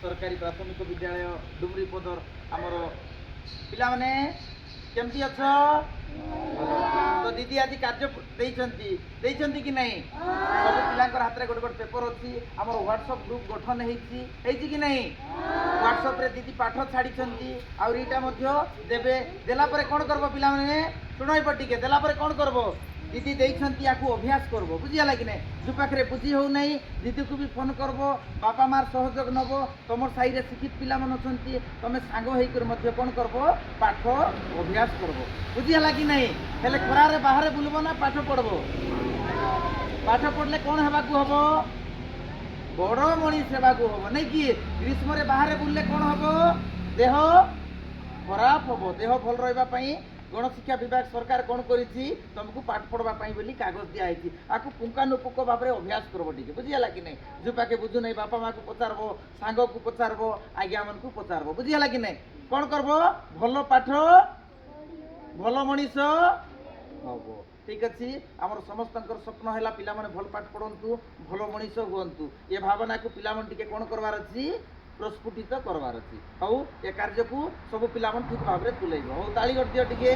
सरकारी प्राथमिक विद्यालय डुमरी पदर आमर पिलाने केमती अछ तो दीदी आज कार्य कि नहीं सब पिला हाथ में गोटे गोटे पेपर अच्छी आम व्हाट्सअप ग्रुप गठन होती कि नहीं व्हाट्सअप रे दीदी पाठ छाड़ी आईटा देवे देलापर कौन करब पिला शुण टे देलापर कौन करब दीदी देती या अभ्यास करब बुझीगला कि नहीं जो पाखे बुझी हो नहीं दीदी को भी फोन करब बापा मार सहयोग नब तुम साई शिक्षित पिला अच्छा तुम सांग होकर कौन करब पाठ अभ्यास करब बुझीगला कि नहीं हेले खरारे बाहर बुलब ना पाठ पढ़ब पाठ पढ़ले कौन होगा हम बड़ मनीष होगा हम नहीं कि ग्रीष्म बाहर बुलले कौन हम देह खराब हम देह भल रही गणशिक्षा विभाग सरकार कौन करी तुमको पाठ पढ़वाई बोली कागज दिखाई आपको पुंखानुपुंख भाव में अभ्यास करब टे बुझीगला कि नहीं जो पाखे बुझु नहीं बापा माँ को पचारब सांग को पचारब आज्ञा मन को पचारब बुझीगला कि नहीं कौन करब भल पाठ भल मनीष हम ठीक अच्छे आम समस्त स्वप्न है पिला भल पाठ पढ़ु भल मनीष हूँ ये भावना को पिला टे कौन करवार अच्छी प्रस्फुटित करवार अच्छी हूँ ए कार्य को सब पिला ठीक भाव में तुलेब हूँ ताली कर दियो टिके।